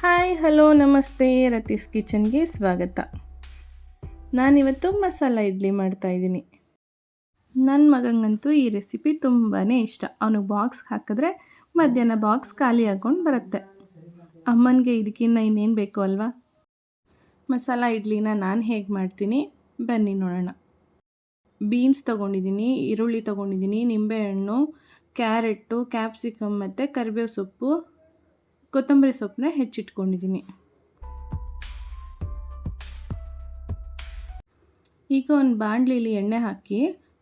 Hi hello ನಮಸ್ತೆ ರತೀಸ್ ಕಿಚನ್ಗೆ ಸ್ವಾಗತ. ನಾನಿವತ್ತು ಮಸಾಲ ಇಡ್ಲಿ ಮಾಡ್ತಾಯಿದ್ದೀನಿ. ನನ್ನ ಮಗಂಗಂತೂ ಈ ರೆಸಿಪಿ ತುಂಬಾ ಇಷ್ಟ. ಅವನಿಗೆ ಬಾಕ್ಸ್ ಹಾಕಿದ್ರೆ ಮಧ್ಯಾಹ್ನ ಬಾಕ್ಸ್ ಖಾಲಿ ಹಾಕ್ಕೊಂಡು ಬರುತ್ತೆ. ಅಮ್ಮನಿಗೆ ಇದಕ್ಕಿನ್ನ ಇನ್ನೇನು ಬೇಕು ಅಲ್ವಾ. ಮಸಾಲ ಇಡ್ಲಿನ ನಾನು ಹೇಗೆ ಮಾಡ್ತೀನಿ ಬನ್ನಿ ನೋಡೋಣ. ಬೀನ್ಸ್ ತೊಗೊಂಡಿದ್ದೀನಿ, ಈರುಳ್ಳಿ ತೊಗೊಂಡಿದ್ದೀನಿ, ನಿಂಬೆಹಣ್ಣು, ಕ್ಯಾರೆಟು, ಕ್ಯಾಪ್ಸಿಕಮ್ ಮತ್ತು ಕರಿಬೇವು ಸೊಪ್ಪು, ಕೊತ್ತಂಬರಿ ಸೊಪ್ಪನ್ನ ಹೆಚ್ಚಿಟ್ಕೊಂಡಿದ್ದೀನಿ. ಈಗ ಒಂದು ಬಾಣಲಿಲಿ ಎಣ್ಣೆ ಹಾಕಿ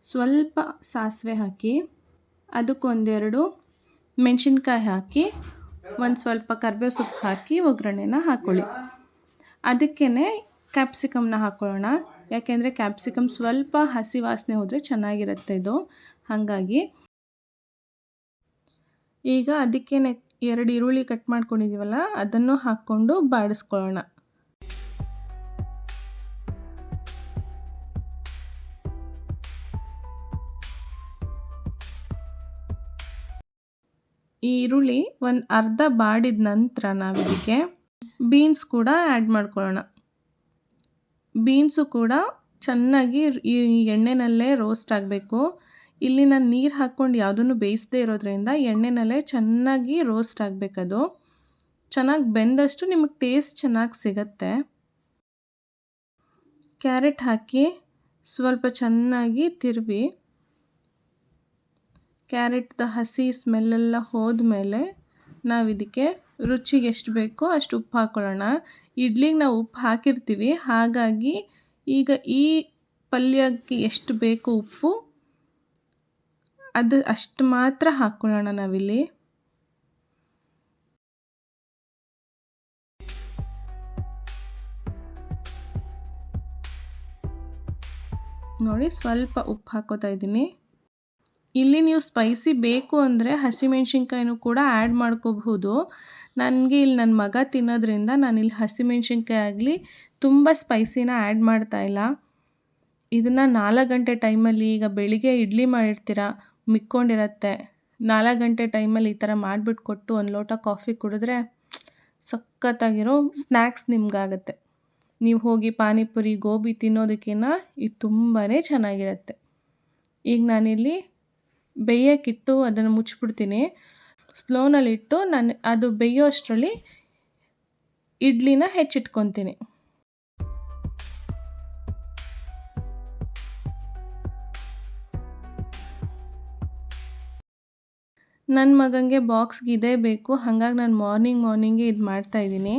ಸ್ವಲ್ಪ ಸಾಸಿವೆ ಹಾಕಿ ಅದಕ್ಕೊಂದೆರಡು ಮೆಣಸಿನ್ಕಾಯಿ ಹಾಕಿ ಒಂದು ಸ್ವಲ್ಪ ಕರಿಬೇವು ಸೊಪ್ಪು ಹಾಕಿ ಒಗ್ಗರಣೆನ ಹಾಕ್ಕೊಳ್ಳಿ. ಅದಕ್ಕೇ ಕ್ಯಾಪ್ಸಿಕಮ್ನ ಹಾಕ್ಕೊಳ್ಳೋಣ. ಯಾಕೆಂದರೆ ಕ್ಯಾಪ್ಸಿಕಮ್ ಸ್ವಲ್ಪ ಹಸಿ ವಾಸನೆ ಹೋದರೆ ಚೆನ್ನಾಗಿರುತ್ತೆ ಇದು. ಹಾಗಾಗಿ ಈಗ ಅದಕ್ಕೇ 2 ಈರುಳ್ಳಿ ಕಟ್ ಮಾಡ್ಕೊಂಡಿದ್ದೀವಲ್ಲ ಅದನ್ನು ಹಾಕ್ಕೊಂಡು ಬಾಡಿಸ್ಕೊಳ್ಳೋಣ. ಈ ಈರುಳ್ಳಿ ಒಂದು ಅರ್ಧ ಬಾಡಿದ ನಂತರ ನಾವಿದಕ್ಕೆ ಬೀನ್ಸ್ ಕೂಡ ಆ್ಯಡ್ ಮಾಡ್ಕೊಳ್ಳೋಣ. ಬೀನ್ಸು ಕೂಡ ಚೆನ್ನಾಗಿ ಈ ಎಣ್ಣೆನಲ್ಲೇ ರೋಸ್ಟ್ ಆಗಬೇಕು. ಇಲ್ಲಿ ನಾನು ನೀರು ಹಾಕ್ಕೊಂಡು ಯಾವುದನ್ನು ಬೇಯಿಸದೇ ಇರೋದ್ರಿಂದ ಎಣ್ಣೆನಲ್ಲೇ ಚೆನ್ನಾಗಿ ರೋಸ್ಟ್ ಆಗಬೇಕದು. ಚೆನ್ನಾಗಿ ಬೆಂದಷ್ಟು ನಿಮಗೆ ಟೇಸ್ಟ್ ಚೆನ್ನಾಗಿ ಸಿಗತ್ತೆ. ಕ್ಯಾರೆಟ್ ಹಾಕಿ ಸ್ವಲ್ಪ ಚೆನ್ನಾಗಿ ತಿರುವಿ ಕ್ಯಾರೆಟ್ದ ಹಸಿ ಸ್ಮೆಲ್ಲೆಲ್ಲ ಹೋದ್ಮೇಲೆ ನಾವಿದಕ್ಕೆ ರುಚಿಗೆ ಎಷ್ಟು ಬೇಕೋ ಅಷ್ಟು ಉಪ್ಪು ಹಾಕ್ಕೊಳ್ಳೋಣ. ಇಡ್ಲಿಗೆ ನಾವು ಉಪ್ಪು ಹಾಕಿರ್ತೀವಿ, ಹಾಗಾಗಿ ಈಗ ಈ ಪಲ್ಯಕ್ಕೆ ಎಷ್ಟು ಬೇಕು ಉಪ್ಪು ಅದು ಅಷ್ಟು ಮಾತ್ರ ಹಾಕ್ಕೊಳ್ಳೋಣ ನಾವಿಲ್ಲಿ. ನೋಡಿ ಸ್ವಲ್ಪ ಉಪ್ಪು ಹಾಕ್ಕೋತಾ ಇದ್ದೀನಿ. ಇಲ್ಲಿ ನೀವು ಸ್ಪೈಸಿ ಬೇಕು ಅಂದರೆ ಹಸಿಮೆಣ್ಸಿನ್ಕಾಯಿನೂ ಕೂಡ ಆ್ಯಡ್ ಮಾಡ್ಕೋಬಹುದು. ನನಗೆ ಇಲ್ಲಿ ನನ್ನ ಮಗ ತಿನ್ನೋದ್ರಿಂದ ನಾನಿಲ್ಲಿ ಹಸಿಮೆಣ್ಸಿನ್ಕಾಯಿ ಆಗಲಿ ತುಂಬ ಸ್ಪೈಸಿನ ಆ್ಯಡ್ ಮಾಡ್ತಾಯಿಲ್ಲ. ಇದನ್ನು 4 ಗಂಟೆ ಟೈಮಲ್ಲಿ ಈಗ ಬೆಳಿಗ್ಗೆ ಇಡ್ಲಿ ಮಾಡಿರ್ತೀರ, ಮಿಕ್ಕೊಂಡಿರತ್ತೆ. 4 ಗಂಟೆ ಟೈಮಲ್ಲಿ ಈ ಥರ ಮಾಡಿಬಿಟ್ಟು ಕೊಟ್ಟು ಒಂದು ಲೋಟ ಕಾಫಿ ಕುಡಿದ್ರೆ ಸಖತ್ತಾಗಿರೋ ಸ್ನ್ಯಾಕ್ಸ್ ನಿಮಗಾಗತ್ತೆ. ನೀವು ಹೋಗಿ ಪಾನಿಪುರಿ ಗೋಬಿ ತಿನ್ನೋದಕ್ಕಿಂತ ಇದು ತುಂಬಾ ಚೆನ್ನಾಗಿರುತ್ತೆ. ಈಗ ನಾನಿಲ್ಲಿ ಬೇಯೋಕ್ಕಿಟ್ಟು ಅದನ್ನು ಮುಚ್ಚಿಬಿಡ್ತೀನಿ. ಸ್ಲೋನಲ್ಲಿಟ್ಟು ನಾನು ಅದು ಬೇಯೋ ಅಷ್ಟರಲ್ಲಿ ಇಡ್ಲಿನ ಹೆಚ್ಚಿಟ್ಕೊತೀನಿ. ನನ್ನ ಮಗನಿಗೆ ಬಾಕ್ಸ್ಗೆ ಇದೇ ಬೇಕು, ಹಾಗಾಗಿ ನಾನು ಮಾರ್ನಿಂಗೇ ಇದು ಮಾಡ್ತಾಯಿದ್ದೀನಿ.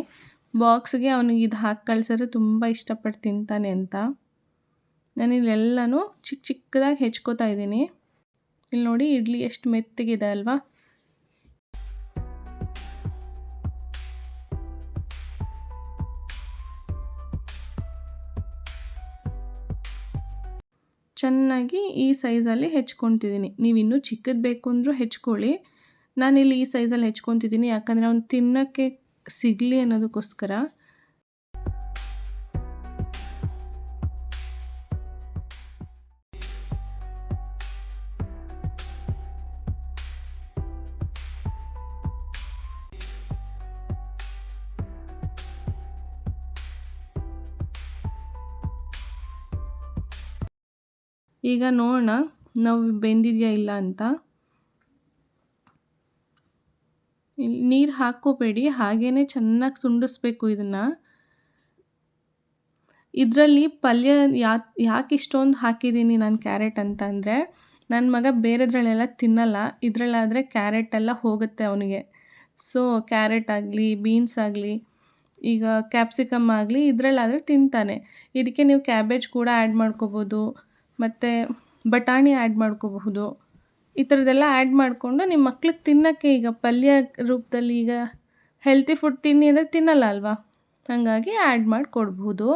ಬಾಕ್ಸ್ಗೆ ಅವನಿಗೆ ಇದು ಹಾಕಿ ಕಳಿಸಿದ್ರೆ ತುಂಬ ಇಷ್ಟಪಟ್ಟು ತಿಂತಾನೆ ಅಂತ ನಾನಿಲ್ಲೆಲ್ಲನೂ ಚಿಕ್ಕದಾಗಿ ಹೆಚ್ಕೋತಾ ಇದ್ದೀನಿ. ಇಲ್ಲಿ ನೋಡಿ ಇಡ್ಲಿ ಎಷ್ಟು ಮೆತ್ತಗಿದೆ ಅಲ್ವಾ. ಚೆನ್ನಾಗಿ ಈ ಸೈಜಲ್ಲಿ ಹೆಚ್ಕೊತಿದ್ದೀನಿ. ನೀವು ಇನ್ನೂ ಚಿಕ್ಕದು ಬೇಕು ಅಂದರೂ ಹೆಚ್ಕೊಳ್ಳಿ. ನಾನಿಲ್ಲಿ ಈ ಸೈಜಲ್ಲಿ ಹೆಚ್ಕೊತಿದ್ದೀನಿ, ಯಾಕಂದರೆ ಅವ್ನು ತಿನ್ನೋಕ್ಕೆ ಸಿಗಲಿ ಅನ್ನೋದಕ್ಕೋಸ್ಕರ. ಈಗ ನೋಡೋಣ ನಾವು ಬೆಂದಿದೆಯಾ ಇಲ್ಲ ಅಂತ. ನೀರು ಹಾಕ್ಕೋಬೇಡಿ, ಹಾಗೇ ಚೆನ್ನಾಗಿ ಸುಂಡಿಸ್ಬೇಕು ಇದನ್ನು. ಇದರಲ್ಲಿ ಪಲ್ಯ ಯಾಕೆ ಇಷ್ಟೊಂದು ಹಾಕಿದ್ದೀನಿ ನಾನು ಕ್ಯಾರೆಟ್ ಅಂತಂದರೆ, ನನ್ನ ಮಗ ಬೇರೆದ್ರಲ್ಲೆಲ್ಲ ತಿನ್ನಲ್ಲ, ಇದರಲ್ಲಾದರೆ ಕ್ಯಾರೆಟೆಲ್ಲ ಹೋಗುತ್ತೆ ಅವನಿಗೆ. ಸೊ ಕ್ಯಾರೆಟ್ ಆಗಲಿ ಬೀನ್ಸ್ ಆಗಲಿ ಈಗ ಕ್ಯಾಪ್ಸಿಕಮ್ ಆಗಲಿ ಇದರಲ್ಲಾದರೆ ತಿಂತಾನೆ. ಇದಕ್ಕೆ ನೀವು ಕ್ಯಾಬೇಜ್ ಕೂಡ ಆ್ಯಡ್ ಮಾಡ್ಕೋಬೋದು, ಮತ್ತು ಬಟಾಣಿ ಆ್ಯಡ್ ಮಾಡ್ಕೋಬಹುದು. ಈ ಥರದ್ದೆಲ್ಲ ಆ್ಯಡ್ ಮಾಡಿಕೊಂಡು ನಿಮ್ಮ ಮಕ್ಳಿಗೆ ತಿನ್ನೋಕ್ಕೆ ಈಗ ಪಲ್ಯ ರೂಪದಲ್ಲಿ ಈಗ ಹೆಲ್ತಿ ಫುಡ್ ತಿನ್ನಿ ಅಂದರೆ ತಿನ್ನಲ್ಲ ಅಲ್ವಾ, ಹಾಗಾಗಿ ಆ್ಯಡ್ ಮಾಡಿ ಕೊಡ್ಬೋದು.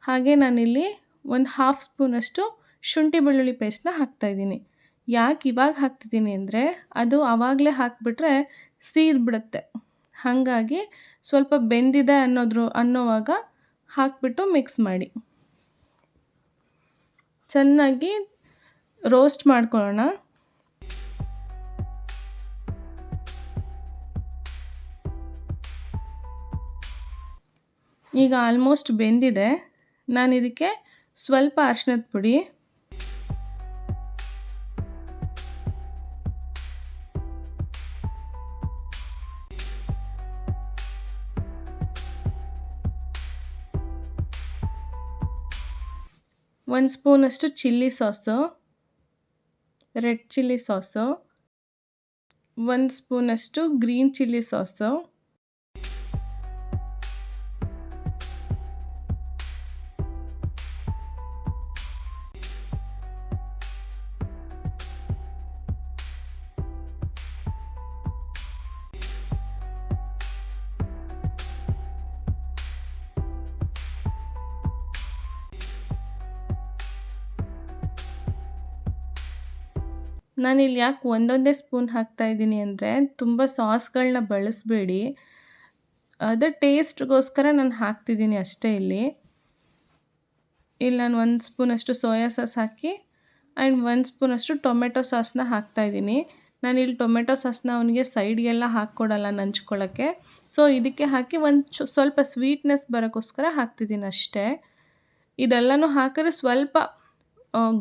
ಹಾಗೆ ನಾನಿಲ್ಲಿ ಒಂದು 1/2 ಸ್ಪೂನಷ್ಟು ಶುಂಠಿ ಬೆಳ್ಳುಳ್ಳಿ ಪೇಸ್ಟ್ನ ಹಾಕ್ತಾಯಿದ್ದೀನಿ. ಯಾಕೆ ಇವಾಗ ಹಾಕ್ತಿದ್ದೀನಿ ಅಂದರೆ ಅದು ಆವಾಗಲೇ ಹಾಕಿಬಿಟ್ರೆ ಸೀದ್ಬಿಡುತ್ತೆ. ಹಾಗಾಗಿ ಸ್ವಲ್ಪ ಬೆಂದಿದೆ ಅನ್ನೋವಾಗ ಹಾಕಿಬಿಟ್ಟು ಮಿಕ್ಸ್ ಮಾಡಿ ಚೆನ್ನಾಗಿ ರೋಸ್ಟ್ ಮಾಡ್ಕೊಳ್ಳೋಣ. ಈಗ ಆಲ್ಮೋಸ್ಟ್ ಬೆಂದಿದೆ. ನಾನು ಇದಕ್ಕೆ ಸ್ವಲ್ಪ ಅರಿಶಿಣದ ಪುಡಿ, ಒಂದು ಸ್ಪೂನಷ್ಟು chilli sauce, red chilli sauce, 1 ಸ್ಪೂನಷ್ಟು ಗ್ರೀನ್ ಚಿಲ್ಲಿ ಸಾಸು, ನಾನಿಲ್ಲಿ ಯಾಕೆ ಒಂದೊಂದೇ ಸ್ಪೂನ್ ಹಾಕ್ತಾಯಿದ್ದೀನಿ ಅಂದರೆ, ತುಂಬ ಸಾಸ್ಗಳನ್ನ ಬಳಸಬೇಡಿ. ಅದು ಟೇಸ್ಟ್ಗೋಸ್ಕರ ನಾನು ಹಾಕ್ತಿದ್ದೀನಿ ಅಷ್ಟೇ ಇಲ್ಲಿ ನಾನು 1 ಸ್ಪೂನಷ್ಟು ಸೋಯಾ ಸಾಸ್ ಹಾಕಿ ಆ್ಯಂಡ್ 1 ಸ್ಪೂನಷ್ಟು ಟೊಮೆಟೊ ಸಾಸನ್ನ ಹಾಕ್ತಾಯಿದ್ದೀನಿ. ನಾನಿಲ್ಲಿ ಟೊಮೆಟೊ ಸಾಸನ್ನ ಅವನಿಗೆ ಸೈಡ್ಗೆಲ್ಲ ಹಾಕ್ಕೊಡಲ್ಲ ನಂಚ್ಕೊಳ್ಳೋಕ್ಕೆ. ಸೊ ಇದಕ್ಕೆ ಹಾಕಿ ಸ್ವಲ್ಪ ಸ್ವೀಟ್ನೆಸ್ ಬರೋಕ್ಕೋಸ್ಕರ ಹಾಕ್ತಿದ್ದೀನಿ ಅಷ್ಟೇ. ಇದೆಲ್ಲನೂ ಹಾಕಿದ್ರೆ ಸ್ವಲ್ಪ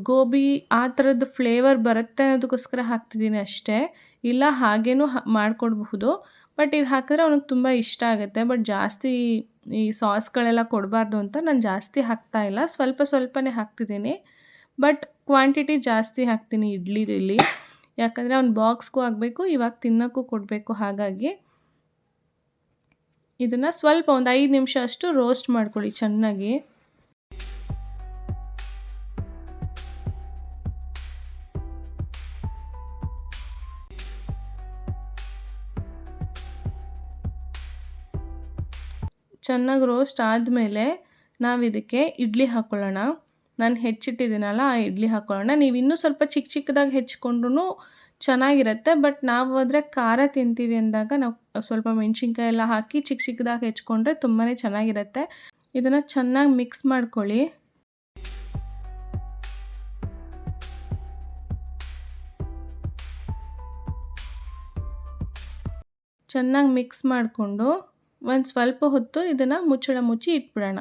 ಗೋಬಿ ಆ ಥರದ್ದು ಫ್ಲೇವರ್ ಬರುತ್ತೆ ಅನ್ನೋದಕ್ಕೋಸ್ಕರ ಹಾಕ್ತಿದ್ದೀನಿ ಅಷ್ಟೇ. ಇಲ್ಲ ಹಾಗೇನೂ ಮಾಡಿಕೊಡ್ಬಹುದು. ಬಟ್ ಇದು ಹಾಕಿದ್ರೆ ಅವ್ನಿಗೆ ತುಂಬ ಇಷ್ಟ ಆಗುತ್ತೆ. ಬಟ್ ಜಾಸ್ತಿ ಈ ಸಾಸ್ಗಳೆಲ್ಲ ಕೊಡಬಾರ್ದು ಅಂತ ನಾನು ಜಾಸ್ತಿ ಹಾಕ್ತಾಯಿಲ್ಲ, ಸ್ವಲ್ಪ ಸ್ವಲ್ಪನೇ ಹಾಕ್ತಿದ್ದೀನಿ. ಬಟ್ ಕ್ವಾಂಟಿಟಿ ಜಾಸ್ತಿ ಹಾಕ್ತೀನಿ ಇಡ್ಲಿದಲ್ಲಿ, ಯಾಕಂದರೆ ಅವ್ನು ಬಾಕ್ಸ್ಗೂ ಆಗಬೇಕು, ಇವಾಗ ತಿನ್ನೋಕ್ಕೂ ಕೊಡಬೇಕು. ಹಾಗಾಗಿ ಇದನ್ನು ಸ್ವಲ್ಪ ಒಂದು 5 ನಿಮಿಷ ಅಷ್ಟು ರೋಸ್ಟ್ ಮಾಡ್ಕೊಳ್ಳಿ ಚೆನ್ನಾಗಿ. ಚೆನ್ನಾಗಿ ರೋಸ್ಟ್ ಆದಮೇಲೆ ನಾವು ಇದಕ್ಕೆ ಇಡ್ಲಿ ಹಾಕ್ಕೊಳ್ಳೋಣ. ನಾನು ಹೆಚ್ಚಿಟ್ಟಿದ್ದೀನಲ್ಲ ಆ ಇಡ್ಲಿ ಹಾಕ್ಕೊಳ್ಳೋಣ. ನೀವು ಇನ್ನೂ ಸ್ವಲ್ಪ ಚಿಕ್ಕ ಚಿಕ್ಕದಾಗಿ ಹೆಚ್ಕೊಂಡ್ರೂ ಚೆನ್ನಾಗಿರುತ್ತೆ. ಬಟ್ ನಾವು ಆದರೆ ಖಾರ ತಿಂತೀವಿ ಅಂದಾಗ ನಾವು ಸ್ವಲ್ಪ ಮೆಣಸಿನ್ಕಾಯಿ ಎಲ್ಲ ಹಾಕಿ ಚಿಕ್ಕ ಚಿಕ್ಕದಾಗಿ ಹೆಚ್ಕೊಂಡ್ರೆ ತುಂಬಾ ಚೆನ್ನಾಗಿರುತ್ತೆ. ಇದನ್ನು ಚೆನ್ನಾಗಿ ಮಿಕ್ಸ್ ಮಾಡ್ಕೊಳ್ಳಿ. ಚೆನ್ನಾಗಿ ಮಿಕ್ಸ್ ಮಾಡಿಕೊಂಡು ಒಂದು ಸ್ವಲ್ಪ ಹೊತ್ತು ಇದನ್ನು ಮುಚ್ಚಳ ಮುಚ್ಚಿ ಇಟ್ಬಿಡೋಣ.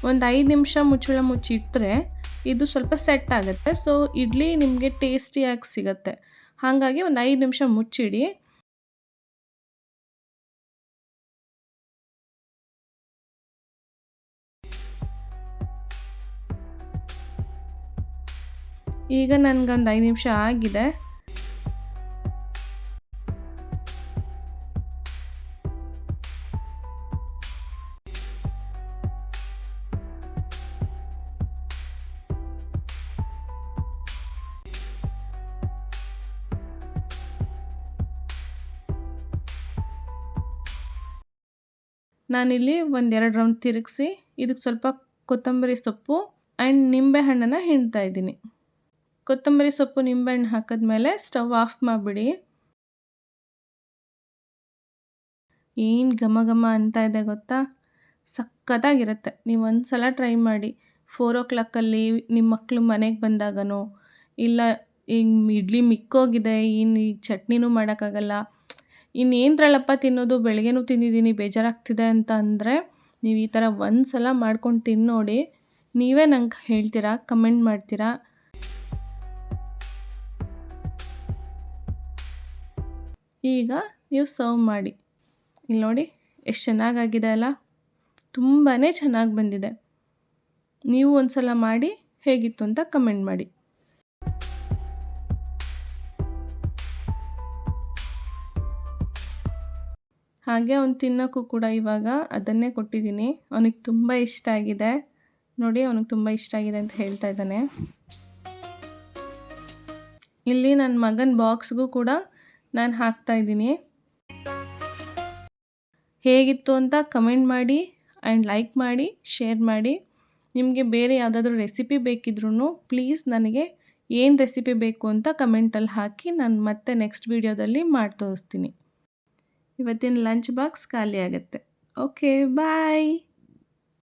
ಒಂದು 5 ನಿಮಿಷ ಮುಚ್ಚಳ ಮುಚ್ಚಿಟ್ರೆ ಇದು ಸ್ವಲ್ಪ ಸೆಟ್ ಆಗುತ್ತೆ. ಸೊ ಇಡ್ಲಿ ನಿಮಗೆ ಟೇಸ್ಟಿಯಾಗಿ ಸಿಗುತ್ತೆ. ಹಾಗಾಗಿ ಒಂದು 5 ನಿಮಿಷ ಮುಚ್ಚಿಡಿ. ಈಗ ನನಗೊಂದು 5 ನಿಮಿಷ ಆಗಿದೆ. ನಾನಿಲ್ಲಿ ಒಂದು 2 ರೌಂಡ್ ತಿರುಗಿಸಿ ಇದಕ್ಕೆ ಸ್ವಲ್ಪ ಕೊತ್ತಂಬರಿ ಸೊಪ್ಪು ಆ್ಯಂಡ್ ನಿಂಬೆಹಣ್ಣನ್ನು ಹಿಂಡ್ತಾ ಇದ್ದೀನಿ. ಕೊತ್ತಂಬರಿ ಸೊಪ್ಪು ನಿಂಬೆಹಣ್ಣು ಹಾಕಿದ್ಮೇಲೆ ಸ್ಟವ್ ಆಫ್ ಮಾಡಿಬಿಡಿ. ಏನು ಘಮ ಘಮ ಅಂತ ಇದೆ ಗೊತ್ತಾ, ಸಖತ್ತಾಗಿರುತ್ತೆ. ನೀವು ಒಂದು ಸಲ ಟ್ರೈ ಮಾಡಿ. 4 o'clockಲ್ಲಿ ನಿಮ್ಮ ಮಕ್ಕಳು ಮನೆಗೆ ಬಂದಾಗನೋ, ಇಲ್ಲ ಇಡ್ಲಿ ಮಿಕ್ಕೋಗಿದೆ, ಇನ್ನು ಈ ಚಟ್ನಿನೂ ಮಾಡೋಕ್ಕಾಗಲ್ಲ, ಇನ್ನೇನ್ದ್ರಲ್ಲಪ್ಪ ತಿನ್ನೋದು, ಬೆಳಗ್ಗೆನೂ ತಿಂದಿದ್ದೀನಿ ಬೇಜಾರಾಗ್ತಿದೆ ಅಂತ ಅಂದರೆ ನೀವು ಈ ಥರ ಒಂದು ಸಲ ಮಾಡ್ಕೊಂಡು ತಿನ್ನೋಡಿ. ನೀವೇ ನಂಗೆ ಹೇಳ್ತೀರಾ, ಕಮೆಂಟ್ ಮಾಡ್ತೀರಾ. ಈಗ ನೀವು ಸರ್ವ್ ಮಾಡಿ. ಇಲ್ಲಿ ನೋಡಿ ಎಷ್ಟು ಚೆನ್ನಾಗಾಗಿದೆ ಅಲ್ಲ, ತುಂಬಾ ಚೆನ್ನಾಗಿ ಬಂದಿದೆ. ನೀವು ಒಂದು ಸಲ ಮಾಡಿ ಹೇಗಿತ್ತು ಅಂತ ಕಮೆಂಟ್ ಮಾಡಿ. ಹಾಗೆ ಅವ್ನು ತಿನ್ನೋಕ್ಕೂ ಕೂಡ ಇವಾಗ ಅದನ್ನೇ ಕೊಟ್ಟಿದ್ದೀನಿ. ಅವನಿಗೆ ತುಂಬ ಇಷ್ಟ ಆಗಿದೆ ನೋಡಿ, ಅವನಿಗೆ ತುಂಬ ಇಷ್ಟ ಆಗಿದೆ ಅಂತ ಹೇಳ್ತಾ ಇದ್ದಾನೆ. ಇಲ್ಲಿ ನನ್ನ ಮಗನ ಬಾಕ್ಸ್ಗೂ ಕೂಡ ನಾನು ಹಾಕ್ತಾಯಿದ್ದೀನಿ. ಹೇಗಿತ್ತು ಅಂತ ಕಮೆಂಟ್ ಮಾಡಿ ಆ್ಯಂಡ್ ಲೈಕ್ ಮಾಡಿ, ಶೇರ್ ಮಾಡಿ. ನಿಮಗೆ ಬೇರೆ ಯಾವುದಾದ್ರೂ ರೆಸಿಪಿ ಬೇಕಿದ್ರೂ ಪ್ಲೀಸ್ ನನಗೆ ಏನು ರೆಸಿಪಿ ಬೇಕು ಅಂತ ಕಮೆಂಟಲ್ಲಿ ಹಾಕಿ, ನಾನು ಮತ್ತೆ ನೆಕ್ಸ್ಟ್ ವೀಡಿಯೋದಲ್ಲಿ ಮಾಡಿ ತೋರಿಸ್ತೀನಿ. ಇವತ್ತಿನ ಲಂಚ್ ಬಾಕ್ಸ್ ಖಾಲಿ ಆಗುತ್ತೆ. ಓಕೆ ಬಾಯ್.